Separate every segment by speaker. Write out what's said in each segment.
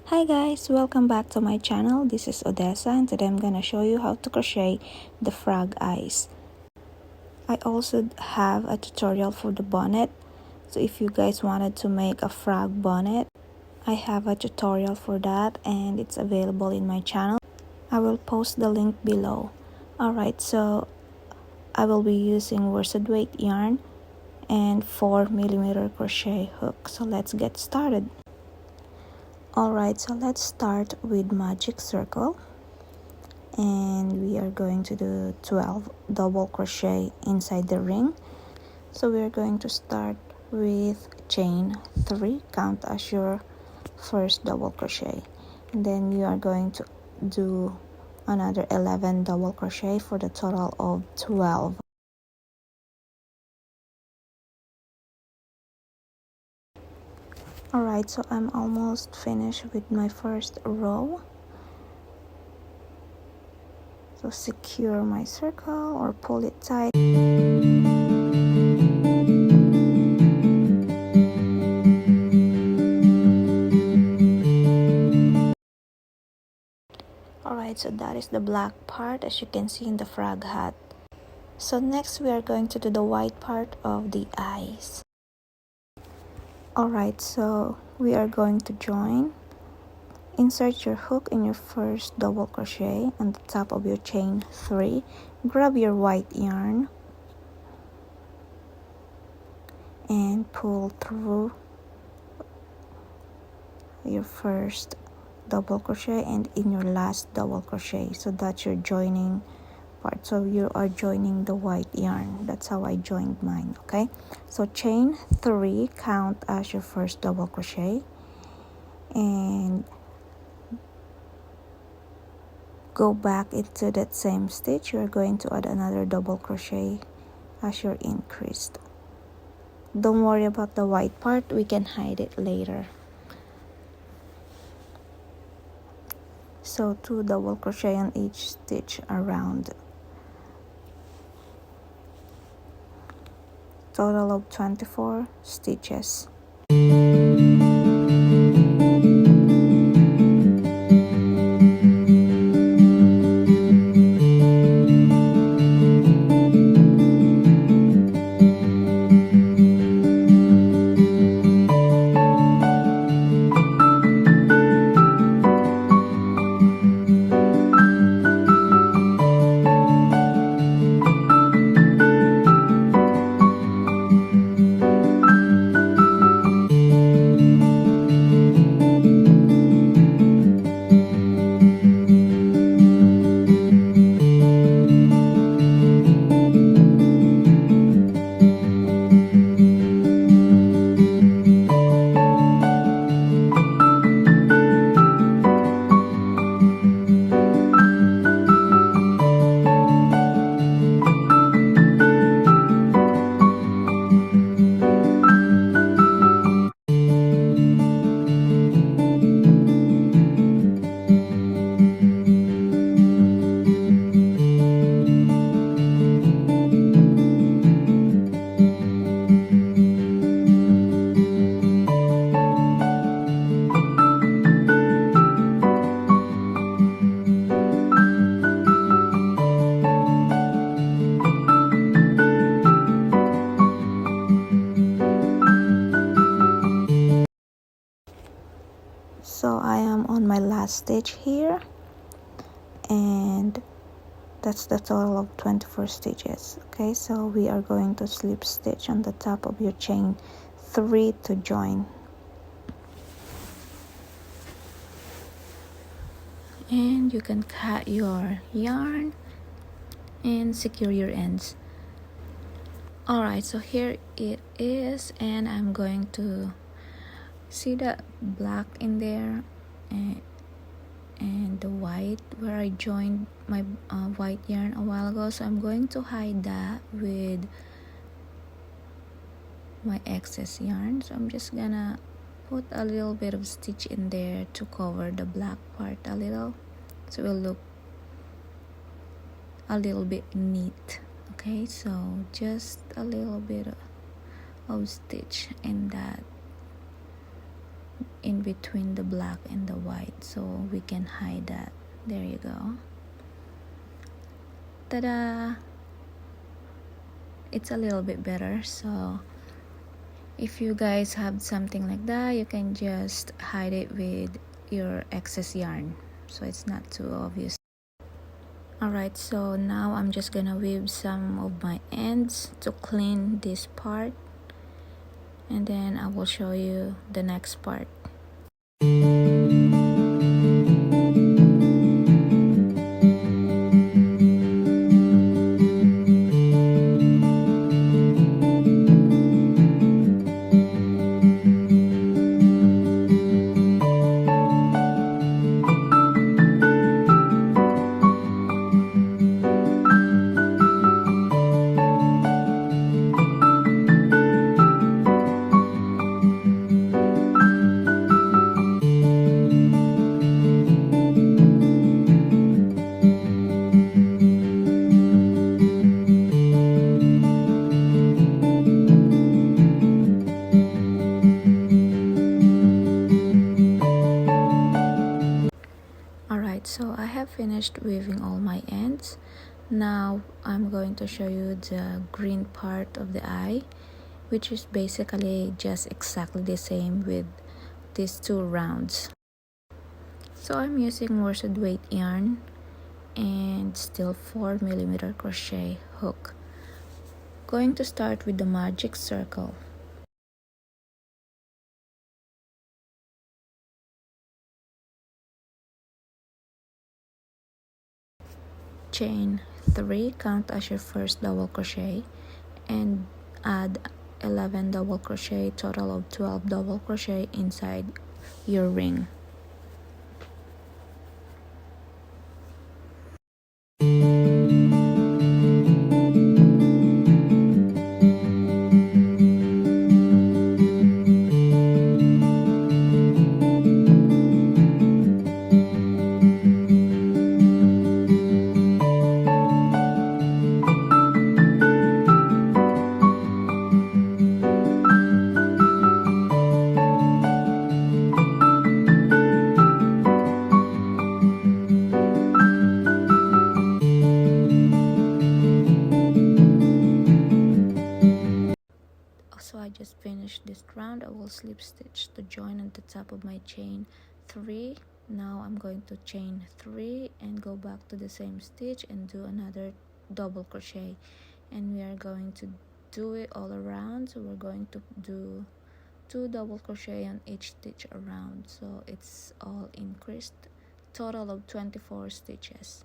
Speaker 1: Hi guys, welcome back to my channel. This is Odessa and today I'm gonna show you how to crochet the frog eyes. I also have a tutorial for the bonnet, so if you guys wanted to make a frog bonnet, I have a tutorial for that and it's available in my channel. I will post the link below. Alright, so I will be using worsted weight yarn and 4mm crochet hook. So let's get started. Alright, so let's start with magic circle, and we are going to do 12 double crochet inside the ring. So we are going to start with chain 3, count as your first double crochet, and then you are going to do another 11 double crochet for the total of 12. Alright, so I'm almost finished with my first row. So secure my circle or pull it tight. Alright, so that is the black part as you can see in the frog hat. So next we are going to do the white part of the eyes. Alright, so we are going to join. Insert your hook in your first double crochet on the top of your chain 3. Grab your white yarn and pull through your first double crochet and in your last double crochet. So that's your joining part. So you are joining the white yarn. That's how I joined mine. Okay, so chain 3, count as your first double crochet, and go back into that same stitch. You're going to add another double crochet as your increased. Don't worry about the white part, we can hide it later. So 2 double crochet on each stitch around. Total of 24 stitches. So I am on my last stitch here, and that's the total of 24 stitches. Okay, so we are going to slip stitch on the top of your chain 3 to join, and you can cut your yarn and secure your ends. Alright, so here it is, and I'm going to see the black in there and the white where I joined my white yarn a while ago. So I'm going to hide that with my excess yarn. So I'm just gonna put a little bit of stitch in there to cover the black part a little, so it will look a little bit neat. Okay, so just a little bit of stitch in that in between the black and the white, so we can hide that. There you go. Ta-da! It's a little bit better. So if you guys have something like that, you can just hide it with your excess yarn, so it's not too obvious. Alright, so now I'm just gonna weave some of my ends to clean this part, and then I will show you the next part. Alright, so I have finished weaving all my ends. Now I'm going to show you the green part of the eye, which is basically just exactly the same with these two rounds. So I'm using worsted weight yarn and still 4mm crochet hook. Going to start with the magic circle. Chain 3, count as your first double crochet, and add 11 double crochet, total of 12 double crochet inside your ring. So I just finished this round. I will slip stitch to join at the top of my chain 3. Now I'm going to chain 3 and go back to the same stitch and do another double crochet, and we are going to do it all around. So we're going to do 2 double crochet on each stitch around, so it's all increased, total of 24 stitches.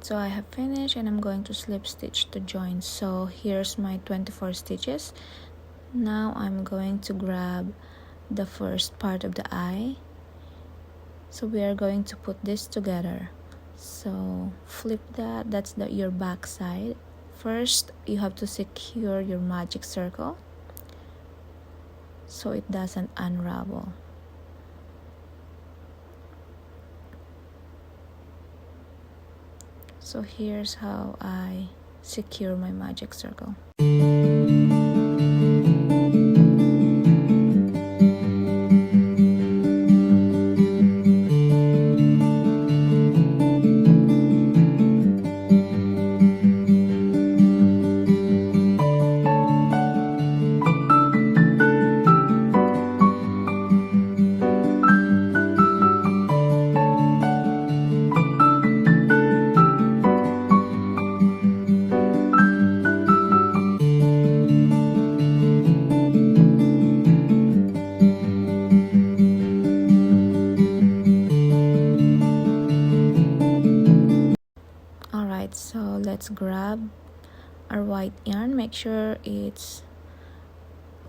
Speaker 1: So I have finished, and I'm going to slip stitch to join. So here's my 24 stitches. Now I'm going to grab the first part of the eye. So we are going to put this together. So flip that, that's your back side. First, you have to secure your magic circle so it doesn't unravel. So here's how I secure my magic circle. our white yarn, make sure it's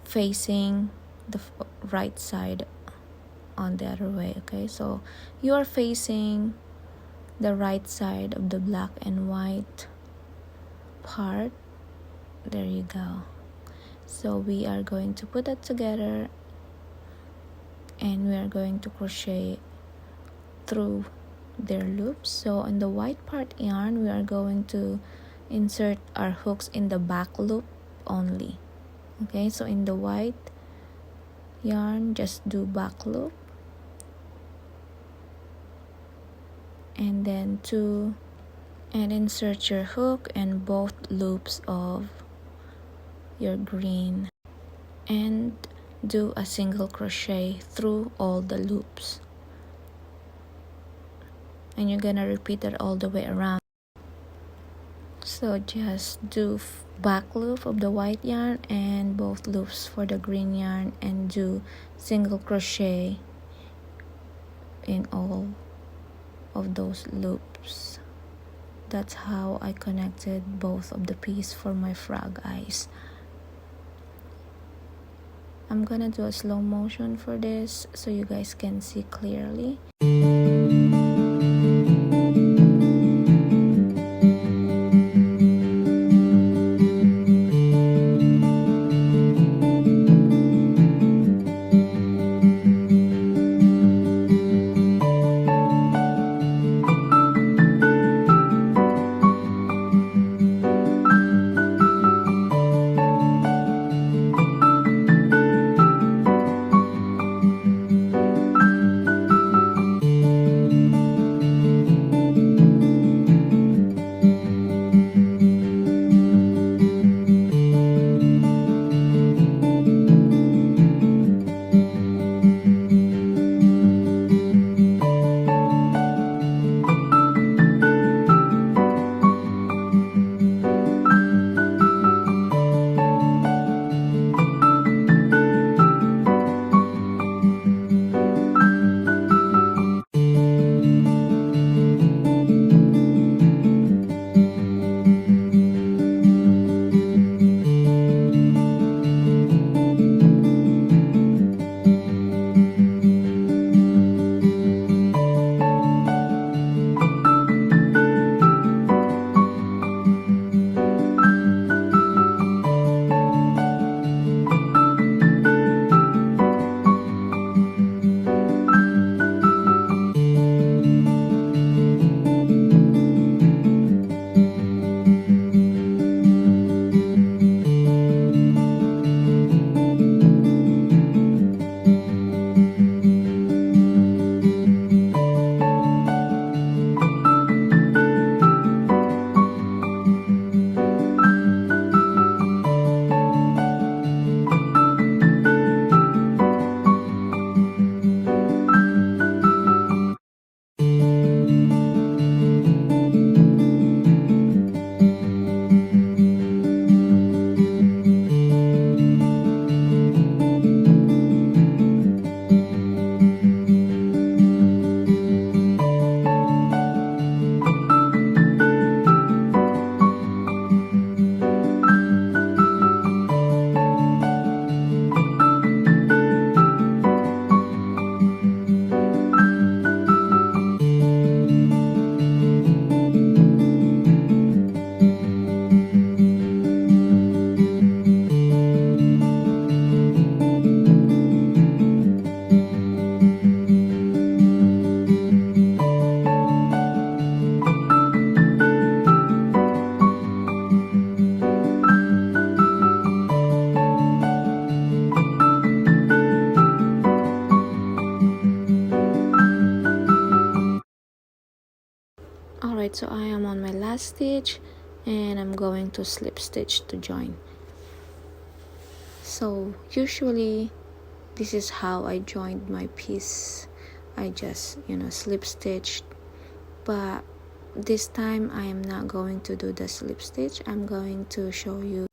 Speaker 1: facing the right side on the other way. Okay, so you are facing the right side of the black and white part. There you go. So we are going to put that together and we are going to crochet through their loops. So on the white part yarn, we are going to insert our hooks in the back loop only. Okay, so in the white yarn, just do back loop and then insert your hook in both loops of your green and do a single crochet through all the loops, and you're gonna repeat it all the way around. So just do back loop of the white yarn and both loops for the green yarn and do single crochet in all of those loops. That's how I connected both of the pieces for my frog eyes. I'm gonna do a slow motion for this so you guys can see clearly. Alright, so I am on my last stitch and I'm going to slip stitch to join. So usually this is how I joined my piece. I just slip stitched, but this time I am not going to do the slip stitch. I'm going to show you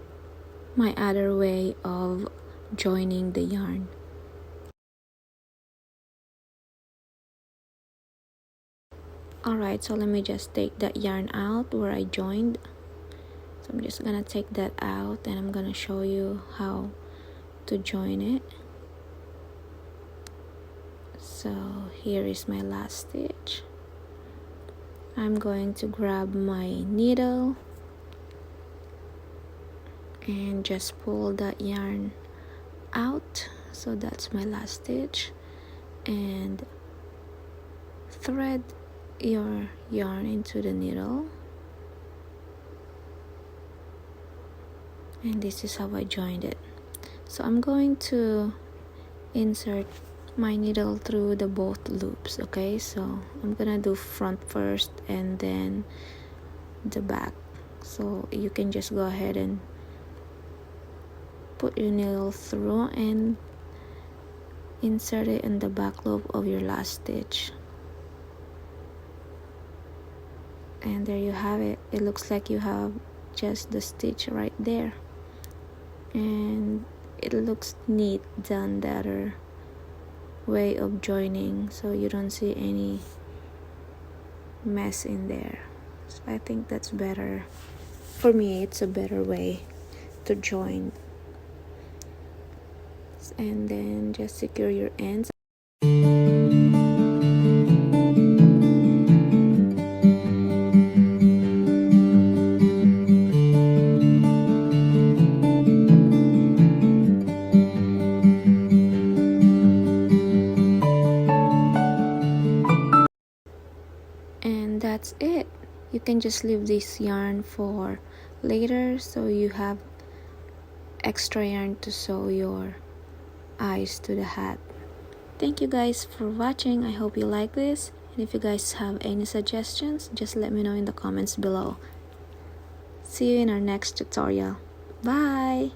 Speaker 1: my other way of joining the yarn. Alright, so let me just take that yarn out where I joined. So I'm just gonna take that out and I'm gonna show you how to join it. So here is my last stitch. I'm going to grab my needle and just pull that yarn out. So that's my last stitch, and thread your yarn into the needle, and this is how I joined it. So I'm going to insert my needle through the both loops. Okay, so I'm gonna do front first and then the back, so you can just go ahead and put your needle through and insert it in the back loop of your last stitch. And there you have it. It looks like you have just the stitch right there, and it looks neat than the other way of joining, so you don't see any mess in there. So I think that's better. For me, it's a better way to join. And then just secure your ends. And that's it. You can just leave this yarn for later, so you have extra yarn to sew your eyes to the hat. Thank you guys for watching. I hope you like this, and if you guys have any suggestions, just let me know in the comments below. See you in our next tutorial. Bye.